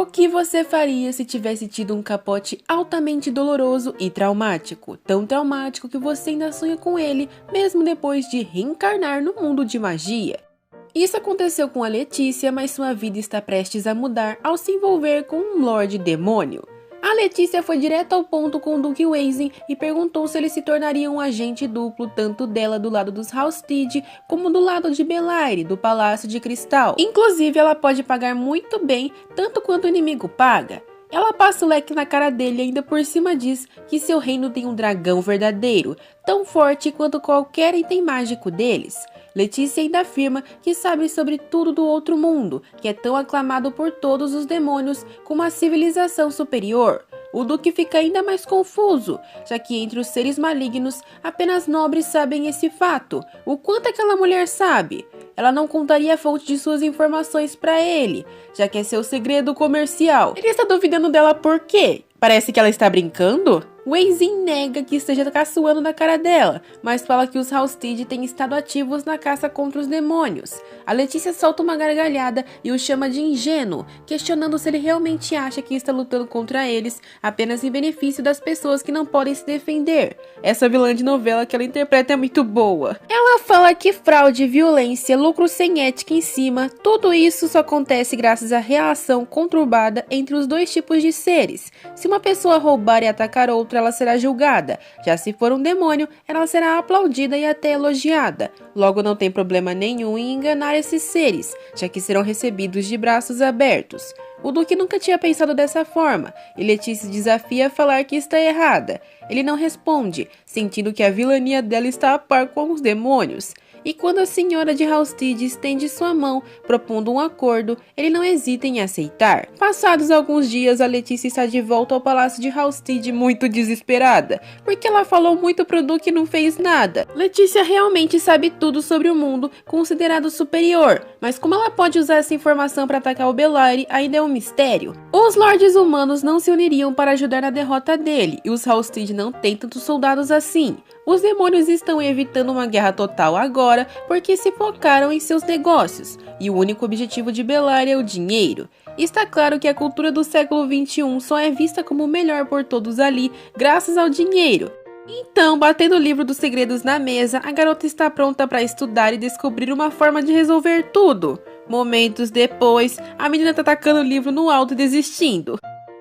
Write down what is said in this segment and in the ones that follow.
O que você faria se tivesse tido um capote altamente doloroso e traumático? Tão traumático que você ainda sonha com ele, mesmo depois de reencarnar no mundo de magia. Isso aconteceu com a Letícia, mas sua vida está prestes a mudar ao se envolver com um Lorde Demônio. A Letícia foi direto ao ponto com o Duque Weising e perguntou se ele se tornaria um agente duplo, tanto dela do lado dos Halstead, como do lado de Belaire, do Palácio de Cristal. Inclusive, ela pode pagar muito bem, tanto quanto o inimigo paga. Ela passa o leque na cara dele e ainda por cima diz que seu reino tem um dragão verdadeiro, tão forte quanto qualquer item mágico deles. Letícia ainda afirma que sabe sobre tudo do outro mundo, que é tão aclamado por todos os demônios como uma civilização superior. O Duque fica ainda mais confuso, já que entre os seres malignos, apenas nobres sabem esse fato. O quanto aquela mulher sabe? Ela não contaria a fonte de suas informações para ele, já que é seu segredo comercial. Ele está duvidando dela por quê? Parece que ela está brincando? Weising nega que esteja caçoando na cara dela, mas fala que os Halstead têm estado ativos na caça contra os demônios. A Letícia solta uma gargalhada e o chama de ingênuo, questionando se ele realmente acha que está lutando contra eles apenas em benefício das pessoas que não podem se defender. Essa vilã de novela que ela interpreta é muito boa. Ela fala que fraude, violência, lucro sem ética em cima, tudo isso só acontece graças à relação conturbada entre os dois tipos de seres. Se uma pessoa roubar e atacar outra, ela será julgada. Já se for um demônio, ela será aplaudida e até elogiada. Logo, não tem problema nenhum em enganar esses seres, já que serão recebidos de braços abertos. O Duque nunca tinha pensado dessa forma, e Letícia desafia a falar que está errada. Ele não responde, sentindo que a vilania dela está a par com os demônios. E quando a senhora de Halstead estende sua mão, propondo um acordo, ele não hesita em aceitar. Passados alguns dias, a Letícia está de volta ao Palácio de Halstead muito desesperada, porque ela falou muito pro Duque e não fez nada. Letícia realmente sabe tudo sobre o mundo, considerado superior, mas como ela pode usar essa informação para atacar o Belaire ainda é um mistério. Os Lordes Humanos não se uniriam para ajudar na derrota dele, e os Halstead não têm tantos soldados assim. Os demônios estão evitando uma guerra total agora porque se focaram em seus negócios, e o único objetivo de Belaire é o dinheiro. Está claro que a cultura do século XXI só é vista como melhor por todos ali graças ao dinheiro. Então, batendo o livro dos segredos na mesa, a garota está pronta para estudar e descobrir uma forma de resolver tudo. Momentos depois, a menina está tacando o livro no alto e desistindo.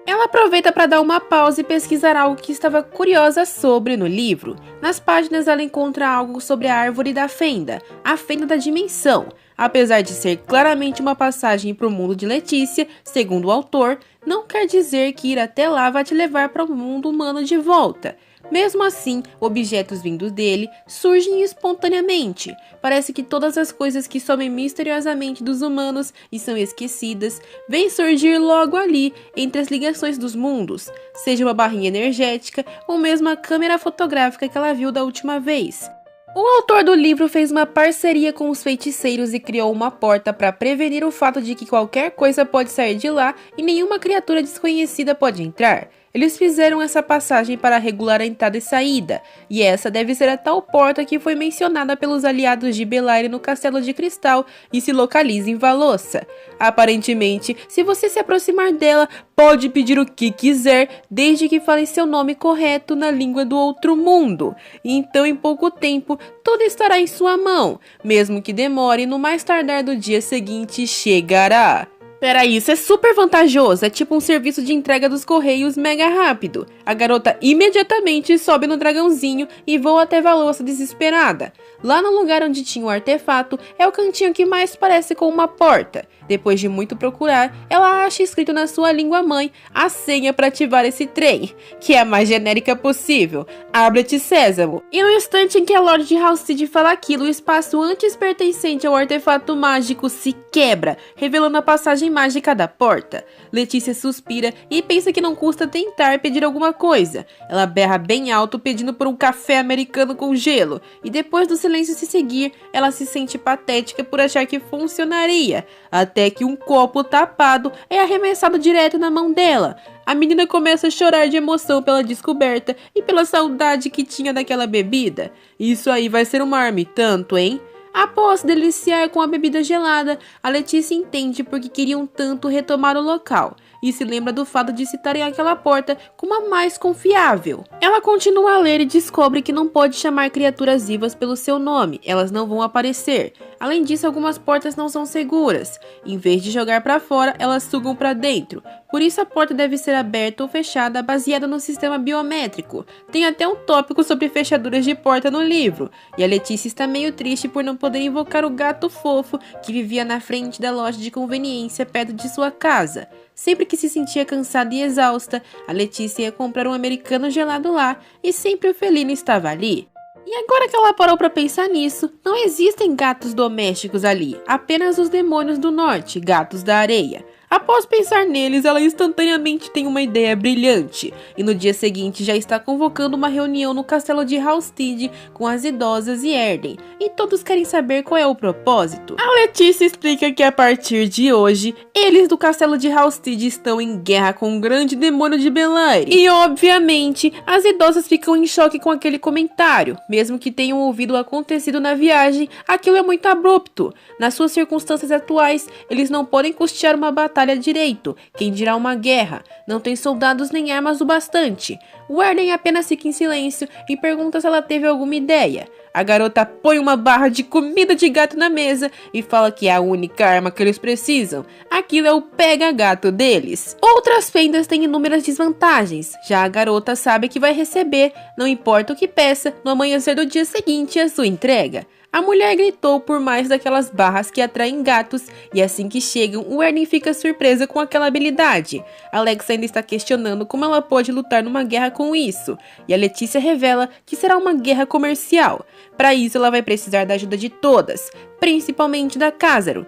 Ela aproveita para dar uma pausa e pesquisar algo que estava curiosa sobre no livro. Nas páginas ela encontra algo sobre a árvore da fenda, a fenda da dimensão. Apesar de ser claramente uma passagem para o mundo de Letícia, segundo o autor, não quer dizer que ir até lá vai te levar para o mundo humano de volta. Mesmo assim, objetos vindos dele surgem espontaneamente. Parece que todas as coisas que somem misteriosamente dos humanos e são esquecidas, vêm surgir logo ali, entre as ligações dos mundos, seja uma barrinha energética ou mesmo a câmera fotográfica que ela viu da última vez. O autor do livro fez uma parceria com os feiticeiros e criou uma porta para prevenir o fato de que qualquer coisa pode sair de lá e nenhuma criatura desconhecida pode entrar. Eles fizeram essa passagem para regular a entrada e saída, e essa deve ser a tal porta que foi mencionada pelos aliados de Belaire no Castelo de Cristal e se localiza em Valossa. Aparentemente, se você se aproximar dela, pode pedir o que quiser, desde que fale seu nome correto na língua do outro mundo. Então, em pouco tempo, tudo estará em sua mão, mesmo que demore, no mais tardar do dia seguinte chegará. Peraí, isso é super vantajoso, é tipo um serviço de entrega dos correios mega rápido. A garota imediatamente sobe no dragãozinho e voa até Valossa desesperada. Lá no lugar onde tinha o artefato, é o cantinho que mais parece com uma porta. Depois de muito procurar, ela acha escrito na sua língua mãe a senha para ativar esse trem, que é a mais genérica possível. Abre-te, Sésamo. E no instante em que a Lorde de Halstead fala aquilo, o espaço antes pertencente ao artefato mágico se quebra, revelando a passagem mágica da porta. Letícia suspira e pensa que não custa tentar pedir alguma coisa. Ela berra bem alto pedindo por um café americano com gelo, e depois do silêncio se seguir, ela se sente patética por achar que funcionaria, até que um copo tapado é arremessado direto na mão dela. A menina começa a chorar de emoção pela descoberta e pela saudade que tinha daquela bebida. Isso aí vai ser um arme tanto, hein? Após se deliciar com a bebida gelada, a Letícia entende porque queriam tanto retomar o local. e se lembra do fato de citarem aquela porta como a mais confiável. Ela continua a ler e descobre que não pode chamar criaturas vivas pelo seu nome, elas não vão aparecer. Além disso, algumas portas não são seguras. Em vez de jogar para fora, elas sugam para dentro. Por isso, a porta deve ser aberta ou fechada baseada no sistema biométrico. Tem até um tópico sobre fechaduras de porta no livro. E a Letícia está meio triste por não poder invocar o gato fofo que vivia na frente da loja de conveniência perto de sua casa. Sempre que se sentia cansada e exausta, a Letícia ia comprar um americano gelado lá e sempre o felino estava ali. E agora que ela parou para pensar nisso, não existem gatos domésticos ali, apenas os demônios do norte, gatos da areia. Após pensar neles, ela instantaneamente tem uma ideia brilhante, e no dia seguinte já está convocando uma reunião no castelo de Halstead com as idosas e Erden, e todos querem saber qual é o propósito. A Letícia explica que a partir de hoje, eles do castelo de Halstead estão em guerra com o grande demônio de Belaire. E obviamente, as idosas ficam em choque com aquele comentário, mesmo que tenham ouvido o acontecido na viagem, aquilo é muito abrupto. Nas suas circunstâncias atuais, eles não podem custear uma batalha direito, quem dirá uma guerra, não tem soldados nem armas o bastante. O Erden apenas fica em silêncio e pergunta se ela teve alguma ideia. A garota põe uma barra de comida de gato na mesa e fala que é a única arma que eles precisam. Aquilo é o pega-gato deles. Outras fendas têm inúmeras desvantagens. Já a garota sabe que vai receber, não importa o que peça, no amanhecer do dia seguinte a sua entrega. A mulher gritou por mais daquelas barras que atraem gatos, e assim que chegam, o Erden fica surpresa com aquela habilidade. Alexa ainda está questionando como ela pode lutar numa guerra com isso, e a Letícia revela que será uma guerra comercial. Para isso, ela vai precisar da ajuda de todas, principalmente da Khazaro.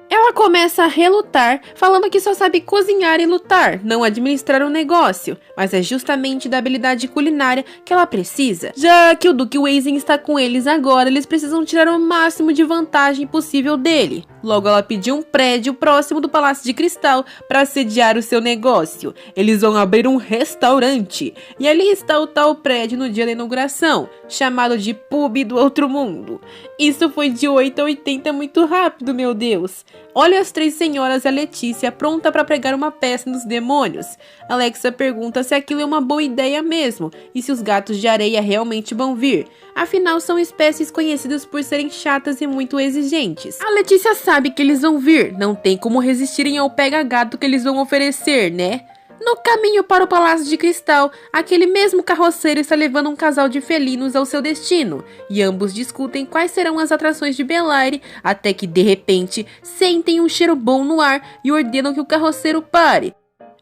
Ela começa a relutar, falando que só sabe cozinhar e lutar, não administrar um negócio, mas é justamente da habilidade culinária que ela precisa. Já que o Duque Weezing está com eles agora, eles precisam tirar o máximo de vantagem possível dele. Logo, ela pediu um prédio próximo do Palácio de Cristal para sediar o seu negócio. Eles vão abrir um restaurante, e ali está o tal prédio no dia da inauguração, chamado de Pub do Outro Mundo. Isso foi de 8 a 80 muito rápido, meu Deus. Olha as três senhoras e a Letícia pronta para pregar uma peça nos demônios. Alexa pergunta se aquilo é uma boa ideia mesmo e se os gatos de areia realmente vão vir. Afinal, são espécies conhecidas por serem chatas e muito exigentes. A Letícia sabe que eles vão vir, não tem como resistirem ao pega-gato que eles vão oferecer, né? No caminho para o Palácio de Cristal, aquele mesmo carroceiro está levando um casal de felinos ao seu destino, e ambos discutem quais serão as atrações de Belaire, até que, de repente, sentem um cheiro bom no ar e ordenam que o carroceiro pare.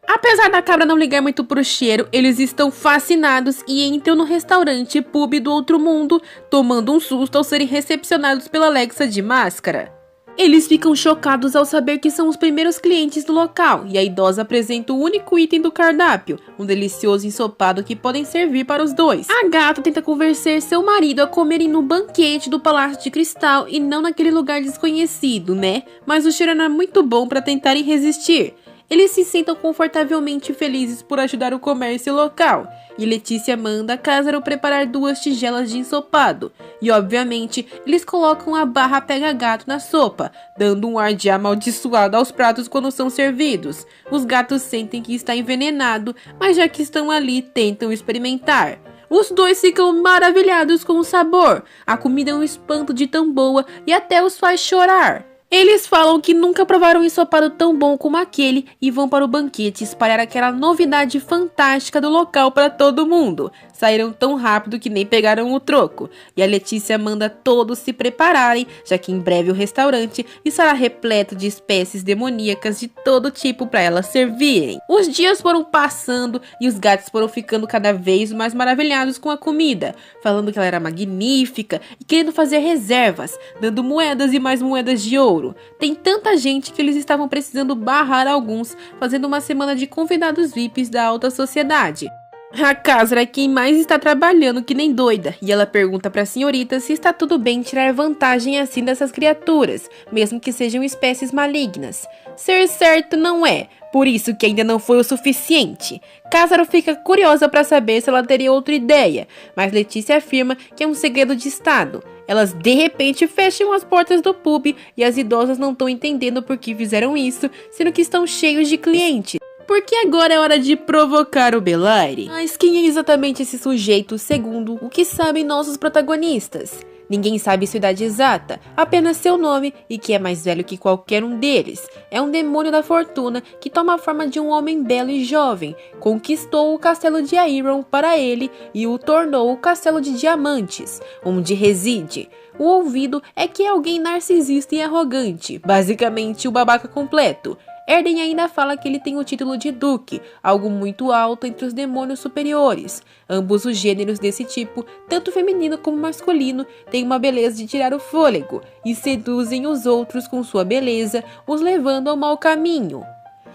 Apesar da cabra não ligar muito pro cheiro, eles estão fascinados e entram no restaurante Pub do Outro Mundo, tomando um susto ao serem recepcionados pela Alexa de máscara. Eles ficam chocados ao saber que são os primeiros clientes do local, e a idosa apresenta o único item do cardápio, um delicioso ensopado que podem servir para os dois. A gata tenta convencer seu marido a comerem no banquete do Palácio de Cristal e não naquele lugar desconhecido, né? Mas o cheiro era muito bom para tentarem resistir. Eles se sentam confortavelmente felizes por ajudar o comércio local, e Letícia manda a Khazaro preparar 2 tigelas de ensopado, e obviamente eles colocam a barra pega-gato na sopa, dando um ar de amaldiçoado aos pratos quando são servidos. Os gatos sentem que está envenenado, mas já que estão ali, tentam experimentar. Os dois ficam maravilhados com o sabor, a comida é um espanto de tão boa e até os faz chorar. Eles falam que nunca provaram um ensopado tão bom como aquele e vão para o banquete espalhar aquela novidade fantástica do local para todo mundo. Saíram tão rápido que nem pegaram o troco. E a Letícia manda todos se prepararem, já que em breve o restaurante estará repleto de espécies demoníacas de todo tipo para elas servirem. Os dias foram passando e os gatos foram ficando cada vez mais maravilhados com a comida, falando que ela era magnífica e querendo fazer reservas, dando moedas e mais moedas de ouro. Tem tanta gente que eles estavam precisando barrar alguns, fazendo uma semana de convidados VIPs da alta sociedade. A Khazaro é quem mais está trabalhando que nem doida, e ela pergunta para a senhorita se está tudo bem tirar vantagem assim dessas criaturas, mesmo que sejam espécies malignas. Ser certo não é, por isso que ainda não foi o suficiente. Khazaro fica curiosa para saber se ela teria outra ideia, mas Letícia afirma que é um segredo de estado. Elas de repente fecham as portas do pub e as idosas não estão entendendo por que fizeram isso, sendo que estão cheios de clientes. porque agora é hora de provocar o Belaire. Mas quem é exatamente esse sujeito, segundo o que sabem nossos protagonistas? Ninguém sabe sua idade exata, apenas seu nome e que é mais velho que qualquer um deles. É um demônio da fortuna que toma a forma de um homem belo e jovem, conquistou o castelo de Aeron para ele e o tornou o castelo de diamantes, onde reside. O ouvido é que é alguém narcisista e arrogante, basicamente o babaca completo. Erden ainda fala que ele tem o título de Duque, algo muito alto entre os demônios superiores. Ambos os gêneros desse tipo, tanto feminino como masculino, têm uma beleza de tirar o fôlego e seduzem os outros com sua beleza, os levando ao mau caminho.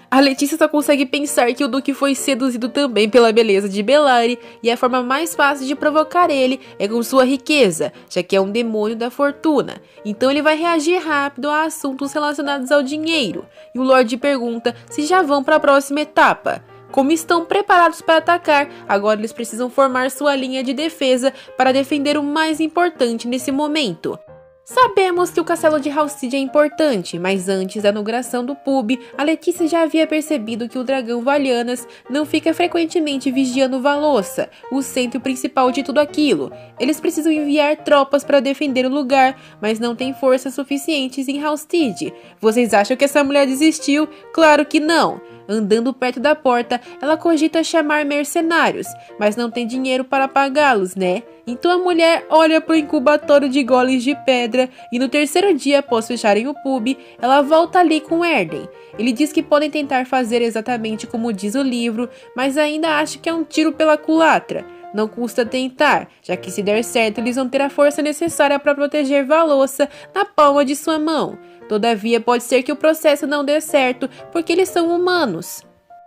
A Letícia só consegue pensar que o Duque foi seduzido também pela beleza de Belaire, e a forma mais fácil de provocar ele é com sua riqueza, já que é um demônio da fortuna. Então ele vai reagir rápido a assuntos relacionados ao dinheiro, e o Lorde pergunta se já vão para a próxima etapa. Como estão preparados para atacar, agora eles precisam formar sua linha de defesa para defender o mais importante nesse momento. Sabemos que o castelo de Halcide é importante, mas antes da inauguração do pub, a Letícia já havia percebido que o dragão Valianas não fica frequentemente vigiando Valossa, o centro principal de tudo aquilo. Eles precisam enviar tropas para defender o lugar, mas não têm forças suficientes em Halcide. Vocês acham que essa mulher desistiu? Claro que não! Andando perto da porta, ela cogita chamar mercenários, mas não tem dinheiro para pagá-los, né? Então a mulher olha para o incubatório de golems de pedra e no terceiro dia após fecharem o pub, ela volta ali com Erden. Ele diz que podem tentar fazer exatamente como diz o livro, mas ainda acha que é um tiro pela culatra. Não custa tentar, já que se der certo eles vão ter a força necessária para proteger Valossa na palma de sua mão. Todavia pode ser que o processo não dê certo, porque eles são humanos.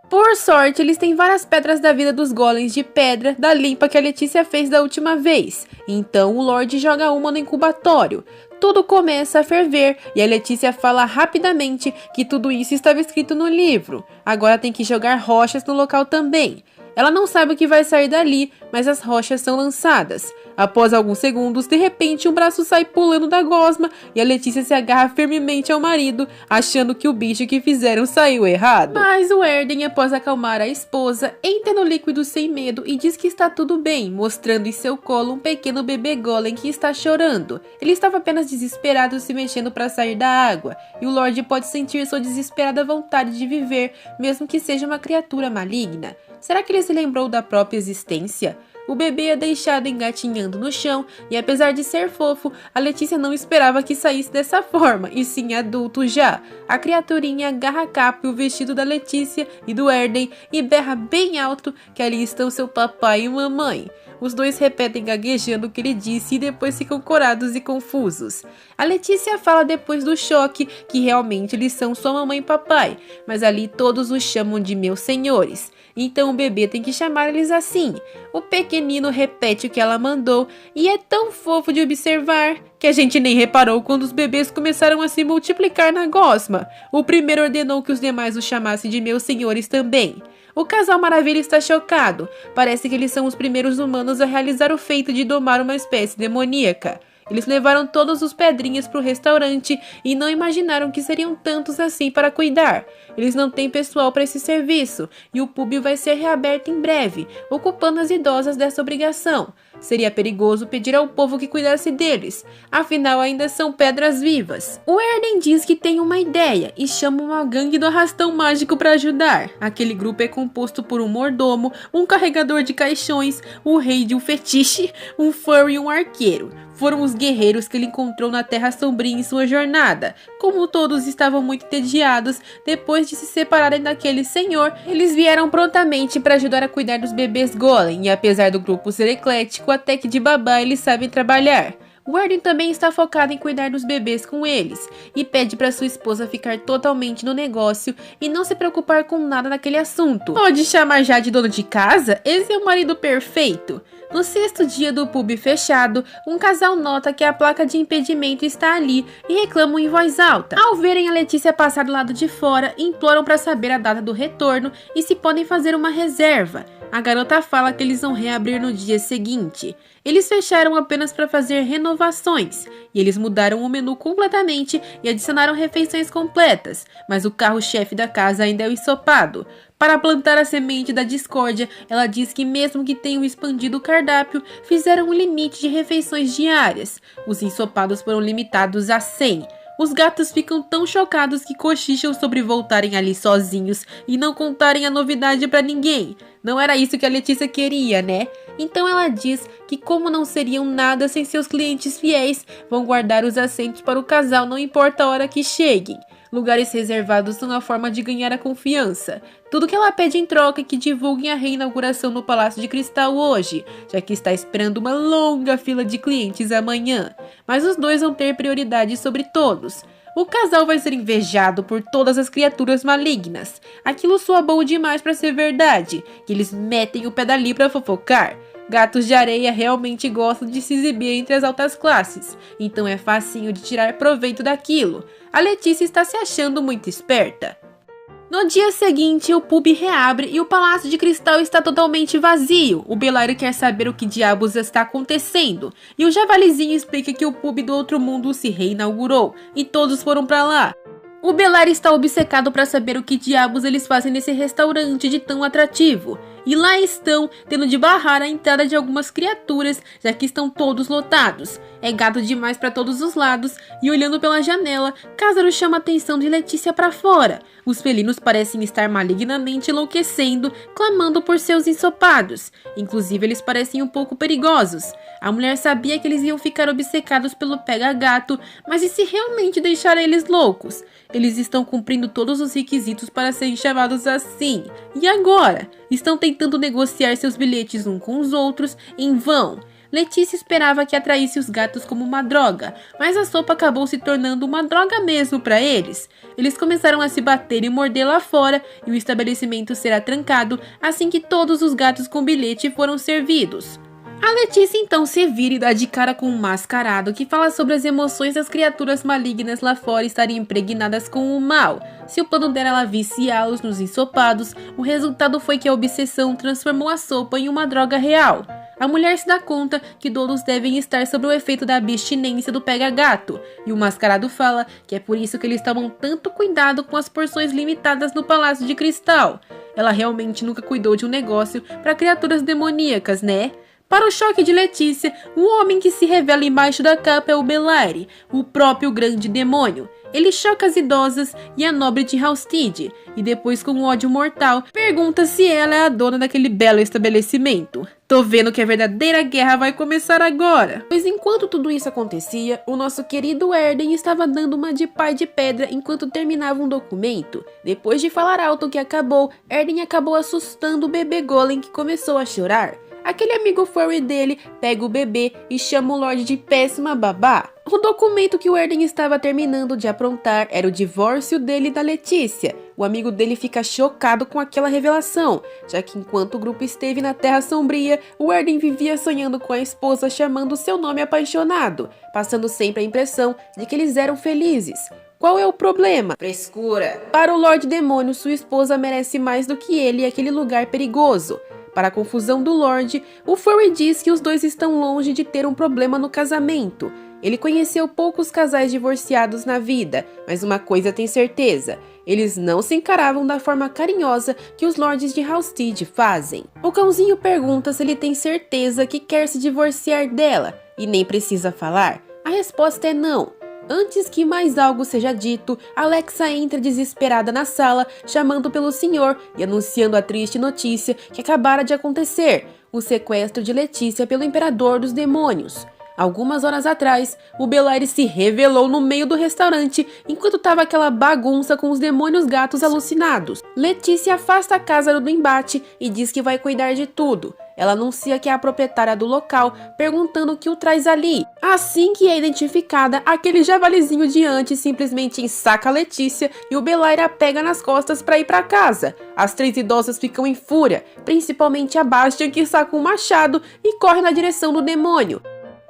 Por sorte, eles têm várias pedras da vida dos golems de pedra da limpa que a Letícia fez da última vez. Então o Lorde joga uma no incubatório. Tudo começa a ferver e a Letícia fala rapidamente que tudo isso estava escrito no livro. Agora tem que jogar rochas no local também. Ela não sabe o que vai sair dali, mas as rochas são lançadas. Após alguns segundos, de repente um braço sai pulando da gosma e a Letícia se agarra firmemente ao marido, achando que o bicho que fizeram saiu errado. Mas o Erden, após acalmar a esposa, entra no líquido sem medo e diz que está tudo bem, mostrando em seu colo um pequeno bebê golem que está chorando. Ele estava apenas desesperado se mexendo para sair da água, e o Lorde pode sentir sua desesperada vontade de viver, mesmo que seja uma criatura maligna. Será que ele se lembrou da própria existência? O bebê é deixado engatinhando no chão e apesar de ser fofo, a Letícia não esperava que saísse dessa forma, e sim adulto já. A criaturinha agarra a capa e o vestido da Letícia e do Erden e berra bem alto que ali estão seu papai e mamãe. Os dois repetem gaguejando o que ele disse e depois ficam corados e confusos. A Letícia fala depois do choque que realmente eles são sua mamãe e papai, mas ali todos os chamam de meus senhores. Então o bebê tem que chamar eles assim. O pequenino repete o que ela mandou e é tão fofo de observar que a gente nem reparou quando os bebês começaram a se multiplicar na gosma. O primeiro ordenou que os demais o chamassem de meus senhores também. O casal Maravilha está chocado. Parece que eles são os primeiros humanos a realizar o feito de domar uma espécie demoníaca. Eles levaram todos os pedrinhas para o restaurante e não imaginaram que seriam tantos assim para cuidar. Eles não têm pessoal para esse serviço e o pub vai ser reaberto em breve, ocupando as idosas dessa obrigação. Seria perigoso pedir ao povo que cuidasse deles, afinal ainda são pedras vivas. O Erden diz que tem uma ideia e chama uma gangue do arrastão mágico para ajudar. Aquele grupo é composto por um mordomo, um carregador de caixões, o rei de um fetiche, um furry e um arqueiro. Foram os guerreiros que ele encontrou na Terra Sombria em sua jornada. Como todos estavam muito entediados, depois de se separarem daquele senhor, eles vieram prontamente para ajudar a cuidar dos bebês golem, e apesar do grupo ser eclético, até que de babá eles sabem trabalhar. O Erden também está focado em cuidar dos bebês com eles, e pede para sua esposa ficar totalmente no negócio e não se preocupar com nada naquele assunto. Pode chamar já de dono de casa? Esse é o marido perfeito. No sexto dia do pub fechado, um casal nota que a placa de impedimento está ali e reclamam em voz alta. Ao verem a Letícia passar do lado de fora, imploram para saber a data do retorno e se podem fazer uma reserva. A garota fala que eles vão reabrir no dia seguinte. Eles fecharam apenas para fazer renovações, e eles mudaram o menu completamente e adicionaram refeições completas, mas o carro-chefe da casa ainda é o ensopado. Para plantar a semente da discórdia, ela diz que mesmo que tenham expandido o cardápio, fizeram um limite de refeições diárias. Os ensopados foram limitados a 100. Os gatos ficam tão chocados que cochicham sobre voltarem ali sozinhos e não contarem a novidade para ninguém. Não era isso que a Letícia queria, né? Então ela diz que como não seriam nada sem seus clientes fiéis, vão guardar os assentos para o casal, não importa a hora que cheguem. Lugares reservados são a forma de ganhar a confiança. Tudo que ela pede em troca é que divulguem a reinauguração no Palácio de Cristal hoje, já que está esperando uma longa fila de clientes amanhã. Mas os dois vão ter prioridade sobre todos. O casal vai ser invejado por todas as criaturas malignas. Aquilo soa bom demais para ser verdade, que eles metem o pé dali para fofocar. Gatos de areia realmente gostam de se exibir entre as altas classes, então é facinho de tirar proveito daquilo. A Letícia está se achando muito esperta. No dia seguinte, o pub reabre e o Palácio de Cristal está totalmente vazio. O Bellaire quer saber o que diabos está acontecendo. E o Javalizinho explica que o pub do outro mundo se reinaugurou e todos foram pra lá. O Bellaire está obcecado para saber o que diabos eles fazem nesse restaurante de tão atrativo. E lá estão, tendo de barrar a entrada de algumas criaturas, já que estão todos lotados. É gado demais para todos os lados, e olhando pela janela, Cásaro chama a atenção de Letícia para fora. Os felinos parecem estar malignamente enlouquecendo, clamando por seus ensopados. Inclusive, eles parecem um pouco perigosos. A mulher sabia que eles iam ficar obcecados pelo pega-gato, mas e se realmente deixar eles loucos? Eles estão cumprindo todos os requisitos para serem chamados assim. E agora? Estão tentando negociar seus bilhetes uns com os outros em vão. Letícia esperava que atraísse os gatos como uma droga, mas a sopa acabou se tornando uma droga mesmo para eles. Eles começaram a se bater e morder lá fora, e o estabelecimento será trancado assim que todos os gatos com bilhete foram servidos. A Letícia então se vira e dá de cara com um mascarado que fala sobre as emoções das criaturas malignas lá fora estarem impregnadas com o mal. Se o plano dela era viciá-los nos ensopados, o resultado foi que a obsessão transformou a sopa em uma droga real. A mulher se dá conta que todos devem estar sob o efeito da abstinência do pega-gato, e o mascarado fala que é por isso que eles tomam tanto cuidado com as porções limitadas no Palácio de Cristal. Ela realmente nunca cuidou de um negócio para criaturas demoníacas, né? Para o choque de Letícia, o homem que se revela embaixo da capa é o Bellaire, o próprio grande demônio. Ele choca as idosas e a nobre de Halstead, e depois com um ódio mortal, pergunta se ela é a dona daquele belo estabelecimento. Tô vendo que a verdadeira guerra vai começar agora. Pois enquanto tudo isso acontecia, o nosso querido Erden estava dando uma de pai de pedra enquanto terminava um documento. Depois de falar alto que acabou, Erden acabou assustando o bebê Golem que começou a chorar. Aquele amigo furry dele pega o bebê e chama o Lorde de péssima babá. O documento que o Erden estava terminando de aprontar era o divórcio dele e da Letícia. O amigo dele fica chocado com aquela revelação, já que enquanto o grupo esteve na Terra Sombria, o Erden vivia sonhando com a esposa chamando seu nome apaixonado, passando sempre a impressão de que eles eram felizes. Qual é o problema? Frescura. Para o Lorde Demônio, sua esposa merece mais do que ele e aquele lugar perigoso. Para a confusão do Lorde, o Furry diz que os dois estão longe de ter um problema no casamento. Ele conheceu poucos casais divorciados na vida, mas uma coisa tem certeza, eles não se encaravam da forma carinhosa que os lordes de Halstead fazem. O cãozinho pergunta se ele tem certeza que quer se divorciar dela, e nem precisa falar. A resposta é não. Antes que mais algo seja dito, Alexa entra desesperada na sala, chamando pelo senhor e anunciando a triste notícia que acabara de acontecer, o sequestro de Letícia pelo Imperador dos Demônios. Algumas horas atrás, o Bellaire se revelou no meio do restaurante, enquanto estava aquela bagunça com os demônios gatos alucinados. Letícia afasta Cásaro do embate e diz que vai cuidar de tudo. Ela anuncia que é a proprietária do local, perguntando o que o traz ali. Assim que é identificada, aquele javalizinho de antes simplesmente ensaca a Letícia e o Bellaire a pega nas costas para ir para casa. As três idosas ficam em fúria, principalmente a Bastian, que saca um machado e corre na direção do demônio.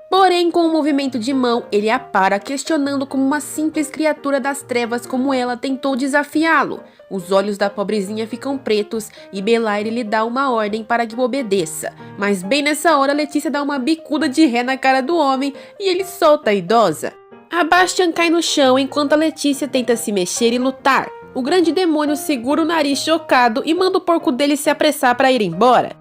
Porém, com um movimento de mão, ele a para, questionando como uma simples criatura das trevas como ela tentou desafiá-lo. Os olhos da pobrezinha ficam pretos e Bellaire lhe dá uma ordem para que o obedeça. Mas bem nessa hora, Letícia dá uma bicuda de ré na cara do homem e ele solta a idosa. A Bastian cai no chão enquanto a Letícia tenta se mexer e lutar. o grande demônio segura o nariz chocado e manda o porco dele se apressar para ir embora.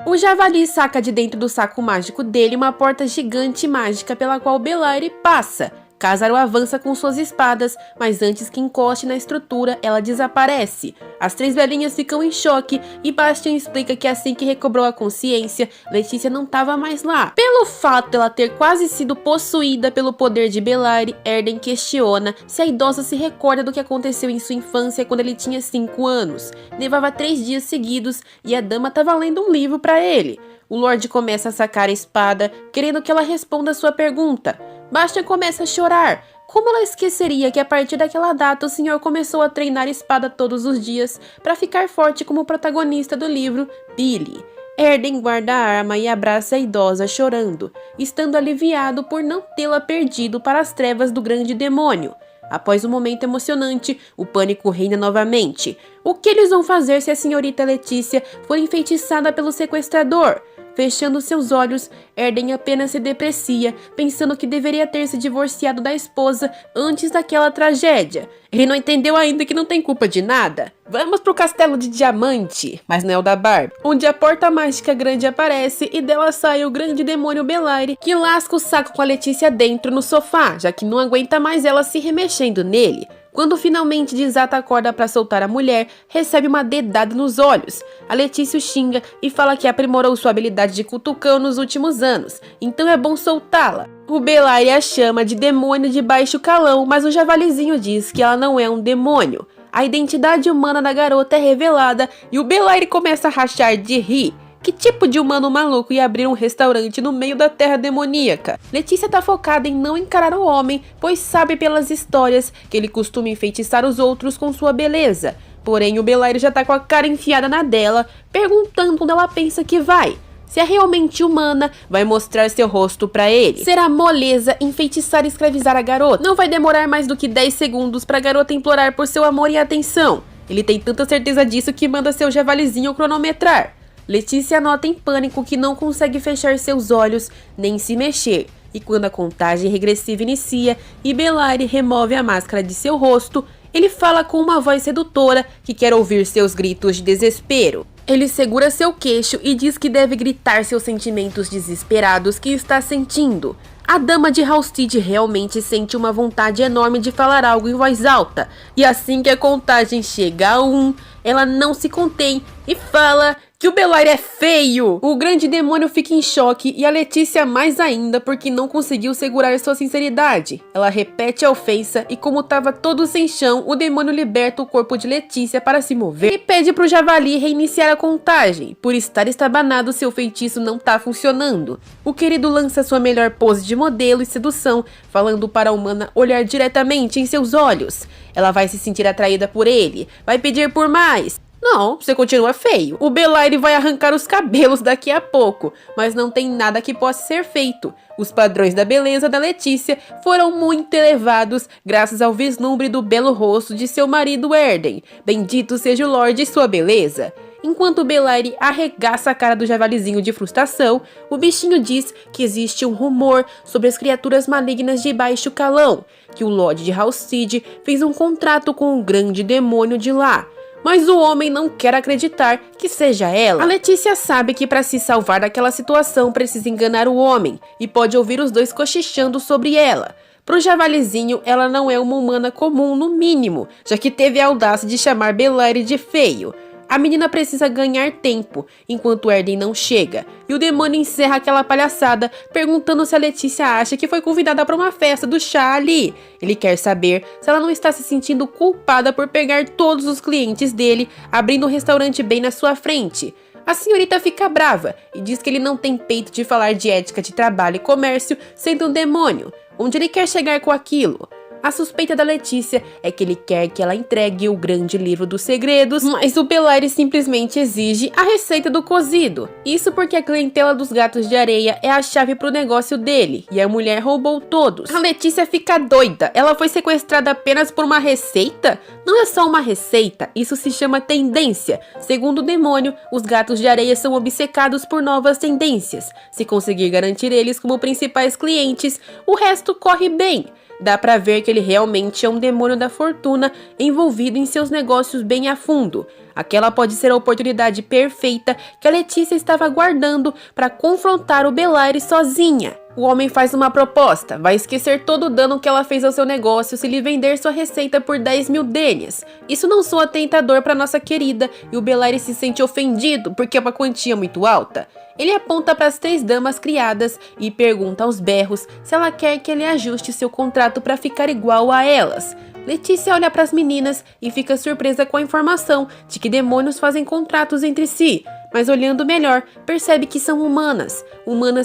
O javali saca de dentro do saco mágico dele uma porta gigante mágica pela qual Belaire passa. Kazaro avança com suas espadas, mas antes que encoste na estrutura, ela desaparece. As três velhinhas ficam em choque e Bastian explica que assim que recobrou a consciência, Letícia não estava mais lá. Pelo fato dela ter quase sido possuída pelo poder de Belaire, Erden questiona se a idosa se recorda do que aconteceu em sua infância quando ele tinha 5 anos. Levava 3 dias seguidos e a dama estava lendo um livro para ele. O Lorde começa a sacar a espada, querendo que ela responda a sua pergunta. Bastian começa a chorar. Como ela esqueceria que a partir daquela data o senhor começou a treinar espada todos os dias para ficar forte como o protagonista do livro, Billy. Erden guarda a arma e abraça a idosa chorando, estando aliviado por não tê-la perdido para as trevas do grande demônio. Após um momento emocionante, o pânico reina novamente. O que eles vão fazer se a senhorita Letícia for enfeitiçada pelo sequestrador? Fechando seus olhos, Erden apenas se deprecia, pensando que deveria ter se divorciado da esposa antes daquela tragédia. Ele não entendeu ainda que não tem culpa de nada. Vamos pro castelo de diamante, mas não é o da Barbie, onde a porta mágica grande aparece e dela sai o grande demônio Belaire, que lasca o saco com a Letícia dentro no sofá, já que não aguenta mais ela se remexendo nele. Quando finalmente desata a corda para soltar a mulher, recebe uma dedada nos olhos. A Letícia o xinga e fala que aprimorou sua habilidade de cutucão nos últimos anos, então é bom soltá-la. O Belaire a chama de demônio de baixo calão, mas o javalizinho diz que ela não é um demônio. A identidade humana da garota é revelada e o Belaire começa a rachar de rir. Que tipo de humano maluco ia abrir um restaurante no meio da terra demoníaca? Letícia tá focada em não encarar o homem, pois sabe pelas histórias que ele costuma enfeitiçar os outros com sua beleza. Porém, o Belaire já tá com a cara enfiada na dela, perguntando onde ela pensa que vai. Se é realmente humana, vai mostrar seu rosto pra ele. Será moleza enfeitiçar e escravizar a garota. Não vai demorar mais do que 10 segundos pra garota implorar por seu amor e atenção. Ele tem tanta certeza disso que manda seu javalizinho cronometrar. Letícia nota em pânico que não consegue fechar seus olhos nem se mexer, e quando a contagem regressiva inicia e Belaire remove a máscara de seu rosto, ele fala com uma voz sedutora que quer ouvir seus gritos de desespero. Ele segura seu queixo e diz que deve gritar seus sentimentos desesperados que está sentindo. A dama de Halstead realmente sente uma vontade enorme de falar algo em voz alta, e assim que a contagem chega a 1, ela não se contém e fala que o Belaire é feio. O grande demônio fica em choque e a Letícia mais ainda porque não conseguiu segurar sua sinceridade. Ela repete a ofensa e como tava todo sem chão, o demônio liberta o corpo de Letícia para se mover e pede pro javali reiniciar a contagem. Por estar estabanado, seu feitiço não tá funcionando. O querido lança sua melhor pose de modelo e sedução, falando para a humana olhar diretamente em seus olhos. Ela vai se sentir atraída por ele, vai pedir por mais. Não, você continua feio. O Belaire vai arrancar os cabelos daqui a pouco, mas não tem nada que possa ser feito. Os padrões da beleza da Letícia foram muito elevados graças ao vislumbre do belo rosto de seu marido Erden. Bendito seja o Lorde e sua beleza. Enquanto Belaire arregaça a cara do javalizinho de frustração, o bichinho diz que existe um rumor sobre as criaturas malignas de baixo calão, que o Lorde de Halstead fez um contrato com o grande demônio de lá. Mas o homem não quer acreditar que seja ela. A Letícia sabe que para se salvar daquela situação precisa enganar o homem e pode ouvir os dois cochichando sobre ela. Pro javalizinho, ela não é uma humana comum no mínimo, já que teve a audácia de chamar Belaire de feio. A menina precisa ganhar tempo, enquanto Erden não chega, e o demônio encerra aquela palhaçada, perguntando se a Letícia acha que foi convidada para uma festa do chá ali. Ele quer saber se ela não está se sentindo culpada por pegar todos os clientes dele, abrindo um restaurante bem na sua frente. A senhorita fica brava e diz que ele não tem peito de falar de ética de trabalho e comércio sendo um demônio. Onde ele quer chegar com aquilo? A suspeita da Letícia é que ele quer que ela entregue o grande livro dos segredos, mas o Belaire simplesmente exige a receita do cozido. Isso porque a clientela dos gatos de areia é a chave pro negócio dele, e a mulher roubou todos. A Letícia fica doida, ela foi sequestrada apenas por uma receita? Não é só uma receita, isso se chama tendência. Segundo o demônio, os gatos de areia são obcecados por novas tendências. Se conseguir garantir eles como principais clientes, o resto corre bem. Dá pra ver que ele realmente é um demônio da fortuna envolvido em seus negócios bem a fundo. Aquela pode ser a oportunidade perfeita que a Letícia estava aguardando para confrontar o Belaire sozinha. O homem faz uma proposta, vai esquecer todo o dano que ela fez ao seu negócio se lhe vender sua receita por 10 mil denias. Isso não soa tentador para nossa querida e o Belaire se sente ofendido porque é uma quantia muito alta. Ele aponta para as 3 damas criadas e pergunta aos berros se ela quer que ele ajuste seu contrato para ficar igual a elas. Letícia olha para as meninas e fica surpresa com a informação de que demônios fazem contratos entre si, mas olhando melhor, percebe que são humanas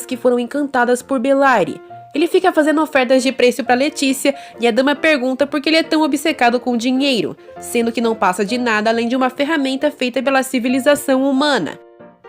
que foram encantadas por Belaire. Ele fica fazendo ofertas de preço para Letícia e a dama pergunta por que ele é tão obcecado com dinheiro, sendo que não passa de nada além de uma ferramenta feita pela civilização humana.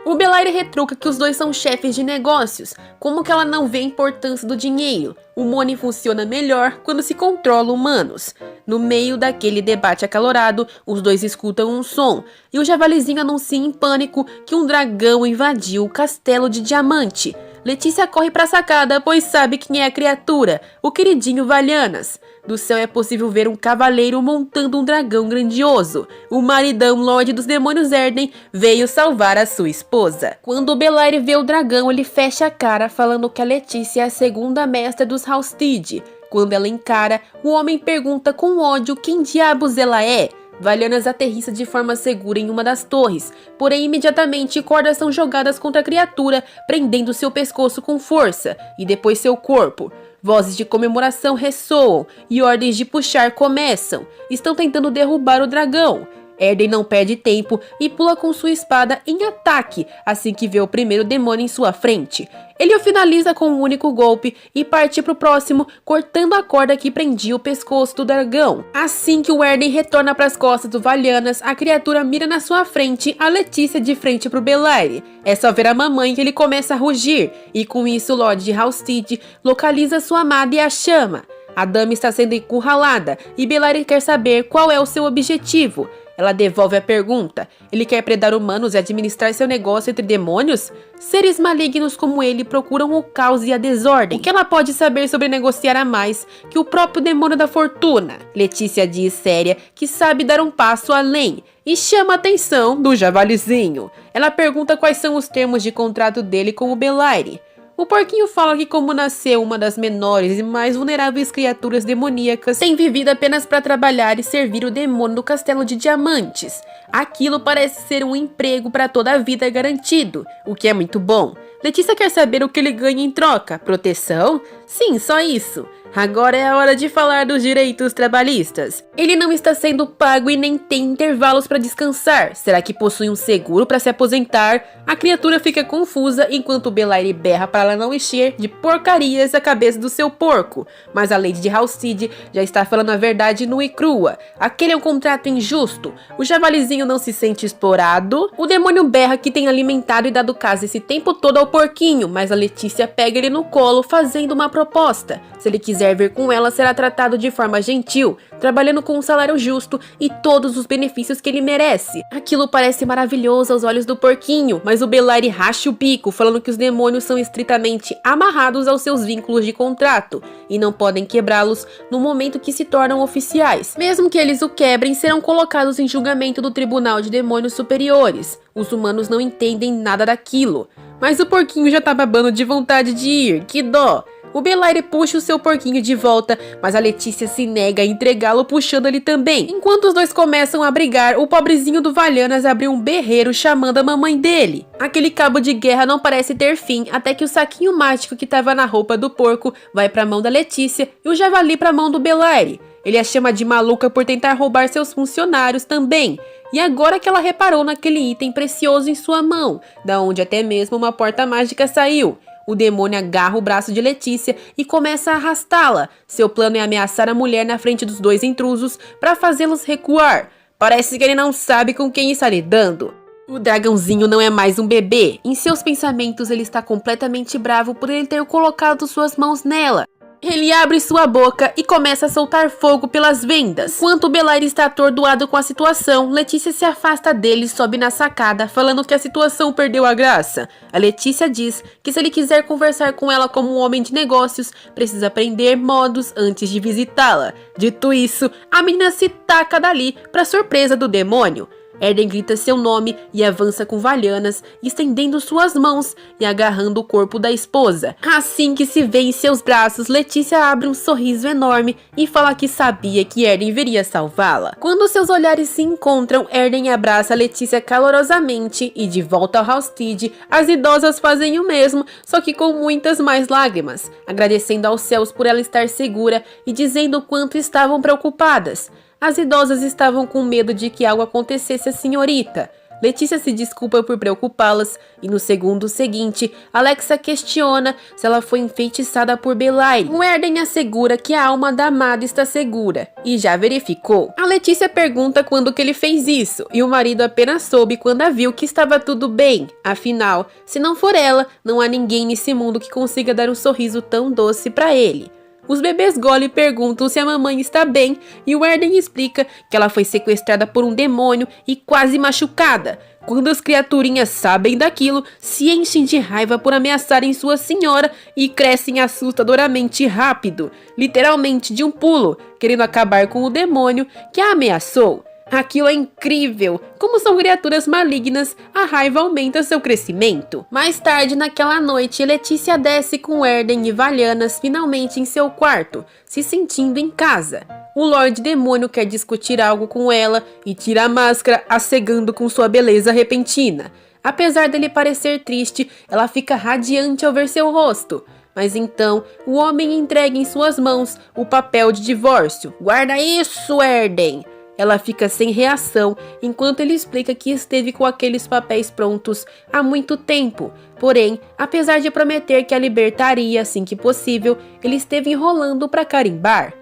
O Belaire retruca que os dois são chefes de negócios, como que ela não vê a importância do dinheiro. O money funciona melhor quando se controla humanos. No meio daquele debate acalorado, os dois escutam um som, e o javalizinho anuncia em pânico que um dragão invadiu o castelo de diamante. Letícia corre para a sacada, pois sabe quem é a criatura, o queridinho Valhanas. Do céu é possível ver um cavaleiro montando um dragão grandioso. O maridão Lorde dos Demônios Erden veio salvar a sua esposa. Quando o Belaire vê o dragão, ele fecha a cara, falando que a Letícia é a segunda mestra dos Halstead. Quando ela encara, o homem pergunta com ódio quem diabos ela é. Valhanas aterrissa de forma segura em uma das torres, porém imediatamente cordas são jogadas contra a criatura, prendendo seu pescoço com força, e depois seu corpo. Vozes de comemoração ressoam e ordens de puxar começam. Estão tentando derrubar o dragão. Erden não perde tempo e pula com sua espada em ataque assim que vê o primeiro demônio em sua frente. Ele o finaliza com um único golpe e parte para o próximo, cortando a corda que prendia o pescoço do dragão. Assim que o Erden retorna para as costas do Valhanas, a criatura mira na sua frente a Letícia de frente para o Belaire. É só ver a mamãe que ele começa a rugir, e com isso o Lorde de Halstead localiza sua amada e a chama. A dama está sendo encurralada e Belaire quer saber qual é o seu objetivo. Ela devolve a pergunta. Ele quer predar humanos e administrar seu negócio entre demônios? Seres malignos como ele procuram o caos e a desordem. O que ela pode saber sobre negociar a mais que o próprio demônio da fortuna? Letícia diz séria que sabe dar um passo além e chama a atenção do javalizinho. Ela pergunta quais são os termos de contrato dele com o Belaire. O porquinho fala que, como nasceu uma das menores e mais vulneráveis criaturas demoníacas, tem vivido apenas para trabalhar e servir o demônio do castelo de diamantes. Aquilo parece ser um emprego para toda a vida garantido, o que é muito bom. Letícia quer saber o que ele ganha em troca. Proteção? Sim, só isso. Agora é a hora de falar dos direitos trabalhistas. Ele não está sendo pago e nem tem intervalos para descansar. Será que possui um seguro para se aposentar? A criatura fica confusa enquanto Belaire berra para ela não encher de porcarias a cabeça do seu porco. Mas a Lady de Halstead já está falando a verdade nua e crua. Aquele é um contrato injusto. O javalizinho não se sente explorado. O demônio berra que tem alimentado e dado casa esse tempo todo ao porquinho, mas a Letícia pega ele no colo fazendo uma proposta. Se ele quiser vir com ela, será tratado de forma gentil, trabalhando com um salário justo e todos os benefícios que ele merece. Aquilo parece maravilhoso aos olhos do porquinho, mas o Belaire racha o bico, falando que os demônios são estritamente amarrados aos seus vínculos de contrato e não podem quebrá-los no momento que se tornam oficiais. Mesmo que eles o quebrem, serão colocados em julgamento do Tribunal de Demônios Superiores. Os humanos não entendem nada daquilo. Mas o porquinho já tá babando de vontade de ir, que dó! O Belaire puxa o seu porquinho de volta, mas a Letícia se nega a entregá-lo puxando ele também. Enquanto os dois começam a brigar, o pobrezinho do Valhanas abriu um berreiro chamando a mamãe dele. Aquele cabo de guerra não parece ter fim, até que o saquinho mágico que estava na roupa do porco vai para a mão da Letícia e o javali para a mão do Belaire. Ele a chama de maluca por tentar roubar seus funcionários também. E agora que ela reparou naquele item precioso em sua mão, da onde até mesmo uma porta mágica saiu. O demônio agarra o braço de Letícia e começa a arrastá-la. Seu plano é ameaçar a mulher na frente dos dois intrusos para fazê-los recuar. Parece que ele não sabe com quem está lidando. O dragãozinho não é mais um bebê. Em seus pensamentos ele está completamente bravo por ele ter colocado suas mãos nela. Ele abre sua boca e começa a soltar fogo pelas vendas. Enquanto Belair está atordoado com a situação, Letícia se afasta dele e sobe na sacada, falando que a situação perdeu a graça. A Letícia diz que se ele quiser conversar com ela como um homem de negócios, precisa aprender modos antes de visitá-la. Dito isso, a menina se taca dali, para surpresa do demônio. Erden grita seu nome e avança com Valhanas, estendendo suas mãos e agarrando o corpo da esposa. Assim que se vê em seus braços, Letícia abre um sorriso enorme e fala que sabia que Erden viria salvá-la. Quando seus olhares se encontram, Erden abraça Letícia calorosamente e de volta ao Halstead, as idosas fazem o mesmo, só que com muitas mais lágrimas, agradecendo aos céus por ela estar segura e dizendo o quanto estavam preocupadas. As idosas estavam com medo de que algo acontecesse à senhorita. Letícia se desculpa por preocupá-las e no segundo seguinte, Alexa questiona se ela foi enfeitiçada por Belair. O Erden assegura que a alma da amada está segura e já verificou. A Letícia pergunta quando que ele fez isso e o marido apenas soube quando a viu que estava tudo bem. Afinal, se não for ela, não há ninguém nesse mundo que consiga dar um sorriso tão doce para ele. Os bebês Golly perguntam se a mamãe está bem e o Erden explica que ela foi sequestrada por um demônio e quase machucada. Quando as criaturinhas sabem daquilo, se enchem de raiva por ameaçarem sua senhora e crescem assustadoramente rápido, literalmente de um pulo, querendo acabar com o demônio que a ameaçou. Aquilo é incrível! Como são criaturas malignas, a raiva aumenta seu crescimento. Mais tarde naquela noite, Letícia desce com Erden e Valhanas finalmente em seu quarto, se sentindo em casa. O Lorde Demônio quer discutir algo com ela e tira a máscara, a cegando com sua beleza repentina. Apesar dele parecer triste, ela fica radiante ao ver seu rosto. Mas então, o homem entrega em suas mãos o papel de divórcio. Guarda isso, Erden! Ela fica sem reação, enquanto ele explica que esteve com aqueles papéis prontos há muito tempo. Porém, apesar de prometer que a libertaria assim que possível, ele esteve enrolando para carimbar.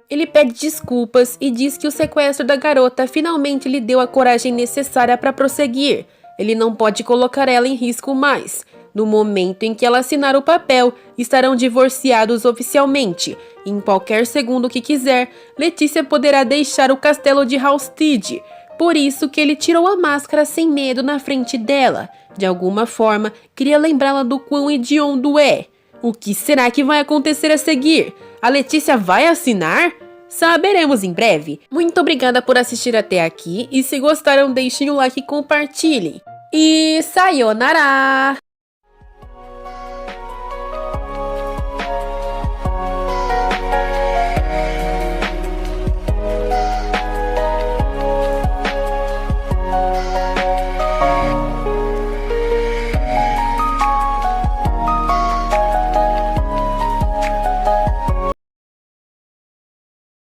Ele pede desculpas e diz que o sequestro da garota finalmente lhe deu a coragem necessária para prosseguir. Ele não pode colocar ela em risco mais. No momento em que ela assinar o papel, estarão divorciados oficialmente. E em qualquer segundo que quiser, Letícia poderá deixar o castelo de Halstead. Por isso que ele tirou a máscara sem medo na frente dela. De alguma forma, queria lembrá-la do quão hediondo é. O que será que vai acontecer a seguir? A Letícia vai assinar? Saberemos em breve. Muito obrigada por assistir até aqui. E se gostaram, deixem o like e compartilhem. E sayonara!